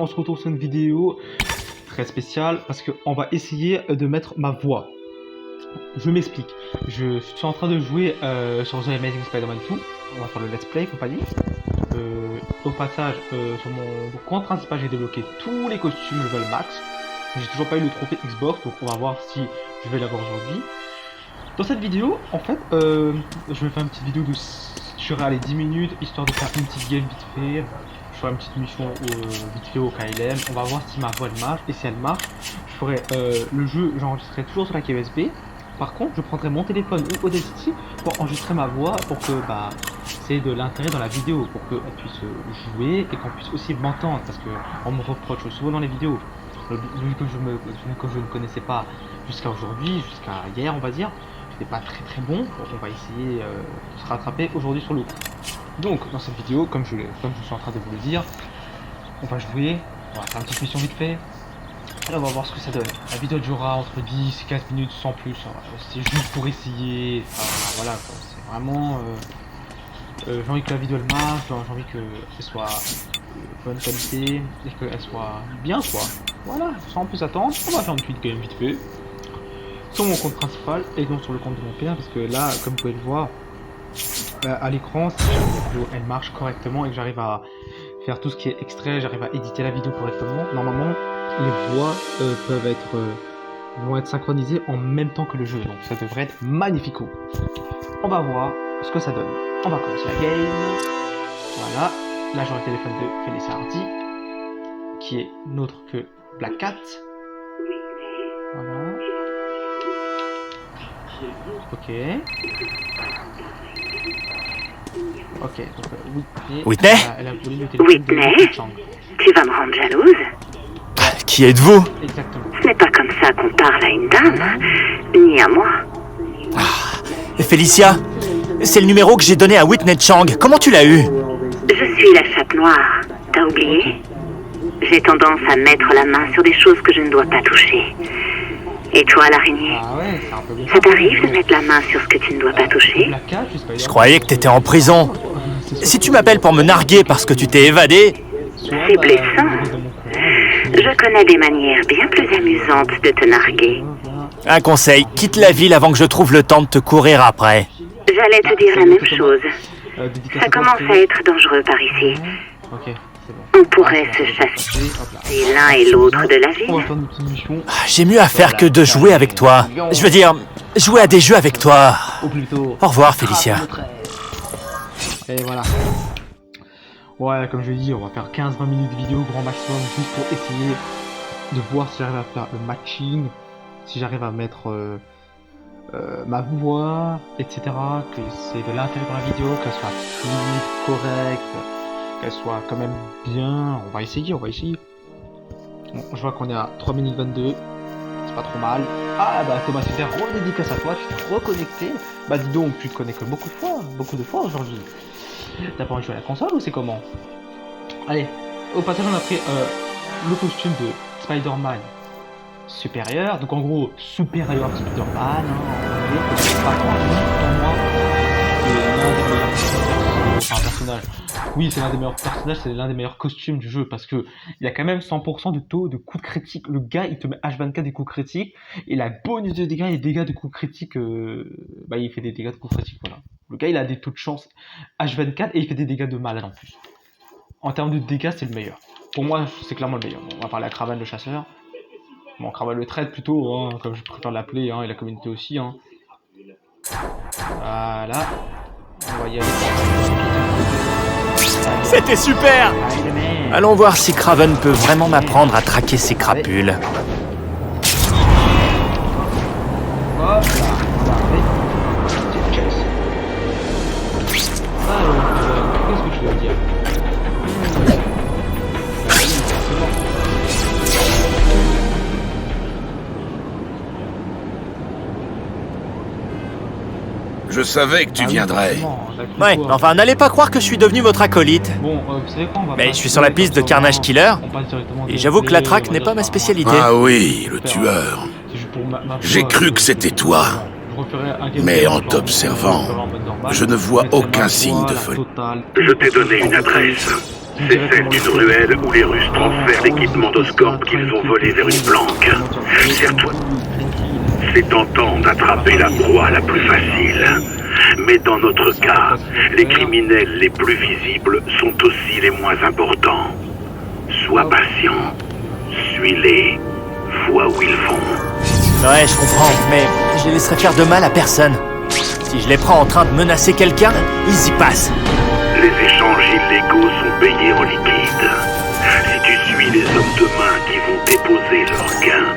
se retrouve sur une vidéo très spéciale parce qu'on va essayer de mettre ma voix. Je m'explique. Je suis en train de jouer sur The Amazing Spider-Man 2. On va faire le let's play compagnie. Au passage, sur mon compte principal, j'ai débloqué tous les costumes level max. J'ai toujours pas eu le trophée Xbox, donc on va voir si je vais l'avoir aujourd'hui. Dans cette vidéo, en fait, je vais faire une petite vidéo de je serai allé 10 minutes, histoire de faire une petite game vite fait. Je ferai une petite mission vite fait au KLM. On va voir si ma voix elle marche, et si elle marche, je ferai le jeu, j'enregistrerai toujours sur la clé USB. Par contre, je prendrai mon téléphone ou Audacity pour enregistrer ma voix, pour que c'est de l'intérêt dans la vidéo, pour qu'on puisse jouer et qu'on puisse aussi m'entendre, parce que on me reproche souvent dans les vidéos. Vu que je ne connaissais pas jusqu'à aujourd'hui, jusqu'à hier on va dire, j'étais pas très bon, donc on va essayer de se rattraper aujourd'hui sur le coup. Donc dans cette vidéo, comme je suis en train de vous le dire, on va jouer, on va faire une petite mission vite fait, et on va voir ce que ça donne. La vidéo durera entre 10 et 15 minutes sans plus, c'est juste pour essayer, voilà quoi, c'est vraiment... j'ai envie que la vidéo elle marche, j'ai envie qu'elle soit bonne qualité et qu'elle soit bien quoi. Voilà, sans plus attendre, on va faire une petite game vite fait sur mon compte principal et non sur le compte de mon père, parce que là, comme vous pouvez le voir à l'écran, si la vidéo elle marche correctement et que j'arrive à faire tout ce qui est extrait, j'arrive à éditer la vidéo correctement, normalement les voix vont être synchronisées en même temps que le jeu, donc ça devrait être magnifico. On va voir ce que ça donne. On va commencer la game. Voilà, là j'ai le téléphone de Félicia Hardy, qui est nôtre que Black Cat. Voilà. Ok. Ok, donc Whitney, elle a volé le téléphone Whitney, de Chang. tu vas me rendre jalouse? qui êtes-vous? Exactement. Ce n'est pas comme ça qu'on parle à une dame, ni à moi. Félicia, c'est le numéro que j'ai donné à Whitney Chang. Comment tu l'as eu? Je suis la chatte noire, t'as oublié? J'ai tendance à mettre la main sur des choses que je ne dois pas toucher. Et toi, l'araignée, Ah ouais, c'est un peu bizarre. ça t'arrive de mettre la main sur ce que tu ne dois pas toucher? Black Cat, Je croyais que t'étais en prison. Si tu m'appelles pour me narguer parce que tu t'es évadé... C'est blessant. Je connais des manières bien plus amusantes de te narguer. Un conseil, quitte la ville avant que je trouve le temps de te courir après. J'allais te dire la même chose. Ça commence à être dangereux par ici. Ok, c'est bon. On pourrait se chasser l'un et l'autre de la On va ville. faire une petite mission. J'ai mieux à faire que de jouer avec toi. Je veux dire, jouer à des jeux avec toi. Ou plutôt... Au revoir, Félicia. Et voilà. Ouais, comme je l'ai dit, on va faire 15-20 minutes de vidéo grand maximum, juste pour essayer de voir si j'arrive à faire le matching, si j'arrive à mettre ma voix, etc. Que c'est de l'intérêt dans la vidéo, qu'elle soit fluide, correcte, qu'elle soit quand même bien. On va essayer. Bon, je vois qu'on est à 3 minutes 22. C'est pas trop mal. Ah bah Thomas, super, redédicace à toi, tu t'es reconnecté. Bah dis donc, tu te connectes beaucoup de fois aujourd'hui. T'as pas envie de jouer à la console ou c'est comment? Allez, au passage on a pris le costume de Spider-Man supérieur, donc en gros supérieur à Spider-Man, par contre, pour moi, c'est l'un des meilleurs personnages. Oui, c'est l'un des meilleurs personnages, c'est l'un des meilleurs costumes du jeu, parce que il a quand même 100% de taux de coups de critique. Le gars, il te met H24 des coups critiques, et la bonus de dégâts et dégâts de coups critiques, il fait des dégâts de coups critiques, voilà. Le gars, il a des taux de chance H24 et il fait des dégâts de malade en plus. En termes de dégâts, c'est le meilleur. Pour moi, c'est clairement le meilleur. Bon, on va parler à Kraven le chasseur. Bon, Kraven le trade plutôt, hein, comme je préfère l'appeler, et la communauté aussi. Hein. Voilà. On va y aller. C'était super! Allons voir si Kraven peut vraiment m'apprendre à traquer ses crapules. Hop là, on va arriver. Petite caisse. Alors, qu'est-ce que je dois dire? Je savais que tu viendrais. Ouais, mais enfin, n'allez pas croire que je suis devenu votre acolyte. Bon, vous savez quoi, on va Mais pas je suis sur la piste de Carnage Killer, on passe directement et au j'avoue que la traque gameplay, n'est pas ma spécialité. Ah oui, le tueur. C'est juste pour ma J'ai voix, cru que c'était toi. je referai un gameplay Mais en genre, t'observant, en mode normal. je ne vois mettrai aucun ma signe voix, de la folie. totale. Je t'ai donné une adresse. C'est celle d'une ruelle où les Russes transfèrent l'équipement d'Oscorp qu'ils ont volé vers une planque. Serre-toi. C'est tentant d'attraper la proie la plus facile. Mais dans notre cas, les criminels les plus visibles sont aussi les moins importants. Sois patient. Suis-les. Vois où ils vont. Ouais, je comprends, mais je les laisserai faire de mal à personne. Si je les prends en train de menacer quelqu'un, ils y passent. Les échanges illégaux sont payés en liquide. Si tu suis les hommes de main qui vont déposer leurs gains,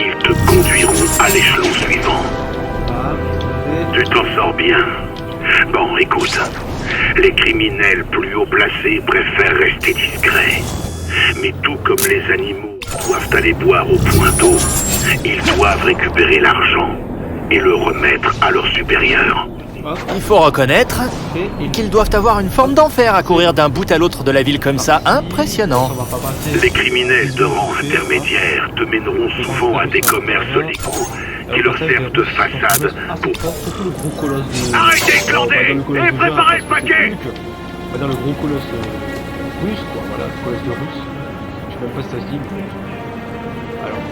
ils te conduiront à l'échelon suivant. Tu t'en sors bien. Bon, écoute. Les criminels plus haut placés préfèrent rester discrets. Mais tout comme les animaux doivent aller boire au point d'eau, ils doivent récupérer l'argent et le remettre à leurs supérieurs. Il faut reconnaître qu'ils doivent avoir une forme d'enfer à courir d'un bout à l'autre de la ville comme ça. Impressionnant. Les criminels de rang intermédiaire te mèneront souvent à des commerces légaux qui leur servent de façade pour... Arrêtez de glander et préparez le paquet. Dans le gros colosse russe, quoi, voilà, le colosse de russe. Je sais même pas si ça se dit. Alors,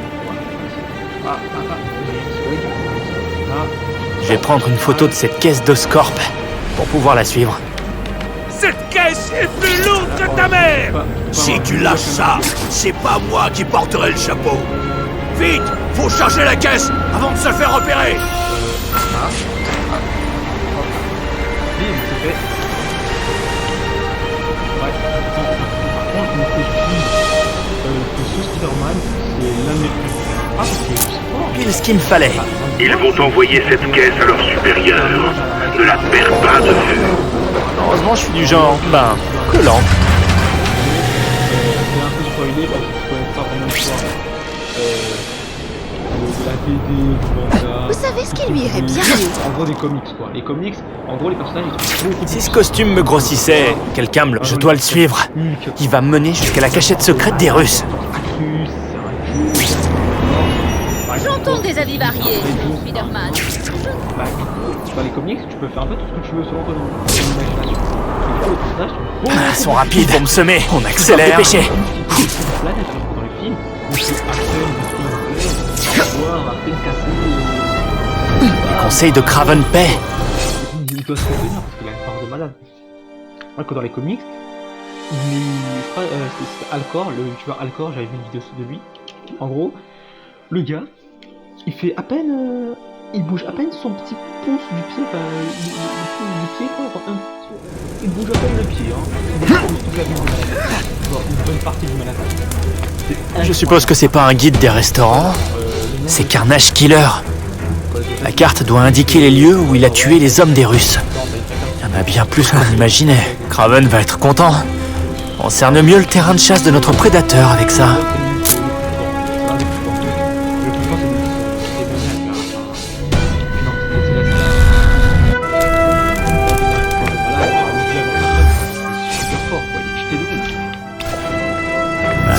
Je vais prendre une photo de cette caisse d'Oscorp pour pouvoir la suivre. Cette caisse est plus lourde que ta mère! Si tu lâches ça, c'est pas moi qui porterai le chapeau. Vite, faut charger la caisse avant de se faire repérer. Bim, c'est fait. Ouais. Par contre, le costume de Spider-Man, c'est l'un des plus... Ah, c'est fort. Pile ce qu'il me fallait. Ils vont envoyer cette caisse à leurs supérieurs. Ne la perds pas de vue. Heureusement, je suis du genre, collant. C'est un peu spoilé parce que je connais pas vraiment l'histoire de la BD, du manga. Vous savez ce qui lui irait bien mieux? En gros, des comics, quoi. Les comics, en gros, les personnages, ils sont beaucoup Si ce costume me grossissait, quelqu'un me le... Je dois le suivre. Il va me mener jusqu'à la cachette secrète des Russes. J'entends des avis variés, Spider-Man. Dans les comics, tu peux faire un peu tout ce que tu veux selon ton imagination. Les personnages sont Ils sont rapides pour me semer. On accélère. Dépêcher. dans le film, où c'est à peine voir, à peine casser. Conseil de Craven Pay. Il doit se revenir parce qu'il a une part de malade. Alors que dans les comics, je crois c'était Alcor, le youtubeur Alcor, j'avais vu une vidéo de lui. En gros, le gars, il fait à peine, il bouge à peine son petit pouce du pied, enfin, du pied quoi, enfin, il bouge à peine le pied, hein. Il bouge toute la vue du Manhattan, une bonne partie du Manhattan. Je suppose que c'est pas un guide des restaurants. C'est Carnage Killer. La carte doit indiquer les lieux où il a tué les hommes des Russes. Il y en a bien plus qu'on imaginait. Craven va être content. On cerne mieux le terrain de chasse de notre prédateur avec ça.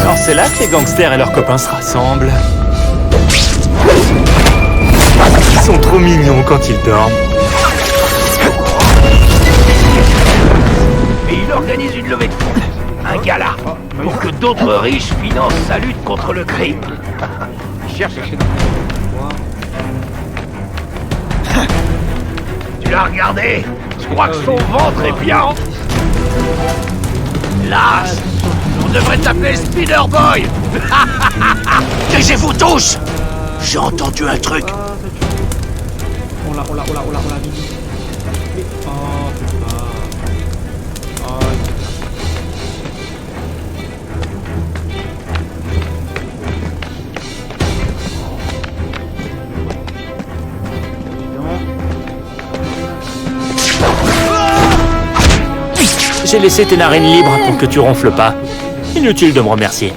Alors c'est là que les gangsters et leurs copains se rassemblent. Ils sont trop mignons quand ils dorment. Et il organise une levée de fonds, un gala, pour que d'autres riches financent sa lutte contre le crime. Il cherche Tu l'as regardé? Je crois que son ventre est bien. Lâche! On devrait t'appeler Spider-Boy! Taisez-vous tous. J'ai entendu un truc. On l'a dit. Mais, oh putain. Oh, J'ai laissé tes narines libres pour que tu ronfles pas. Inutile de me remercier.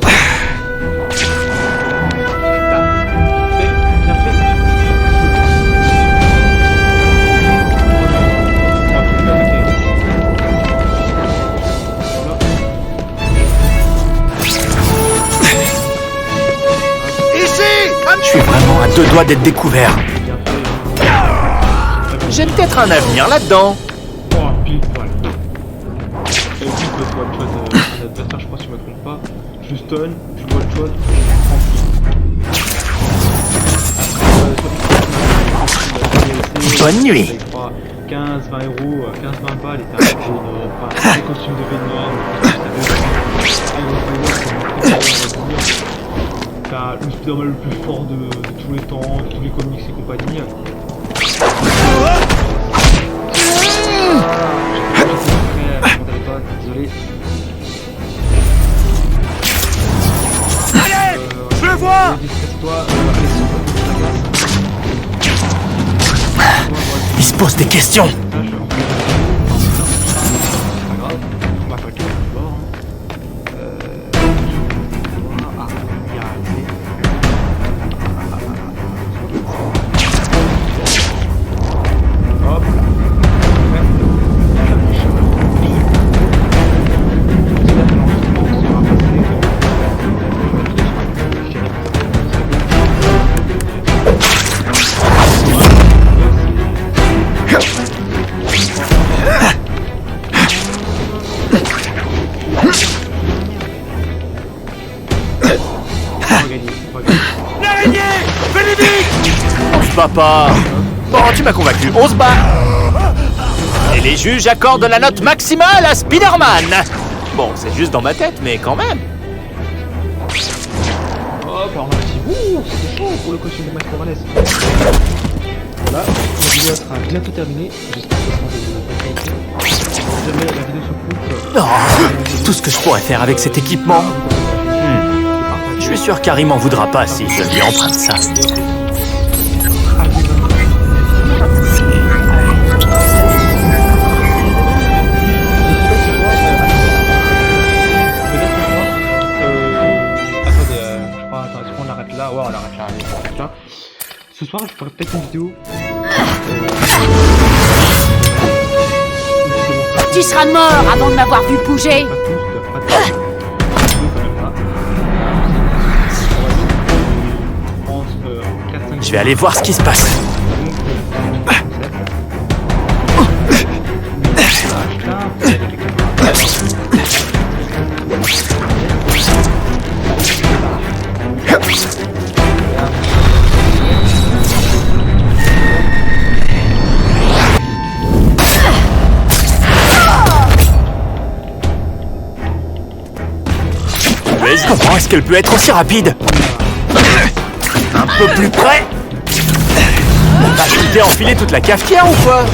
Je suis vraiment à 2 doigts d'être découvert. J'ai peut-être un avenir là-dedans. oh putain. Du coup, peux one-shot un adversaire, je crois, si je me trompe pas. Je stun, je one-shot, tranquille. Bonne nuit. 15-20 euros, 15-20 balles, et t'as des costumes de Venom, t'as le Spider-Man le plus fort de tous les temps, de tous les comics et compagnie. Désolé. Allez, je le vois. Il se pose des questions. L'araignée, venez vite. On se bat pas. Bon, tu m'as convaincu, on se bat. Et les juges accordent la note maximale à Spider-Man. Bon, c'est juste dans ma tête, mais quand même. Hop, alors on a petit. Ouh, c'était chaud pour le costume de Miles Morales. Voilà, la vidéo sera bientôt terminée. J'espère que ça sera de si jamais la vidéo se coupe. Oh, tout ce que je pourrais faire avec cet équipement. Je suis sûr qu'Harry m'en voudra pas si je lui emprunte ça. Attends, est-ce qu'on l'arrête là? Ouais, on l'arrête là, allez, on l'arrête là. Ce soir, je ferai peut-être une vidéo. Tu seras mort avant de m'avoir vu bouger. Je vais aller voir ce qui se passe. Comment est-ce qu'elle peut être aussi rapide? Un peu plus près. Tu t'es enfilé toute la cafetière ou quoi?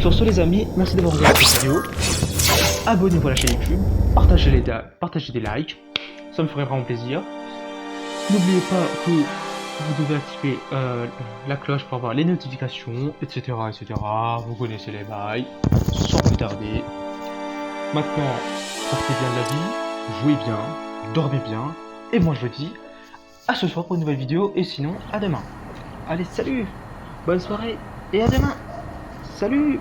Sur ce les amis, merci d'avoir regardé cette vidéo. Abonnez-vous à la chaîne YouTube, partagez des likes, ça me ferait vraiment plaisir. N'oubliez pas que vous devez activer la cloche pour avoir les notifications, etc. etc. Vous connaissez les bails, sans plus tarder. Maintenant, sortez bien de la vie, jouez bien, dormez bien, et moi je vous dis à ce soir pour une nouvelle vidéo, et sinon à demain. Allez, salut, bonne soirée, et à demain. Salut.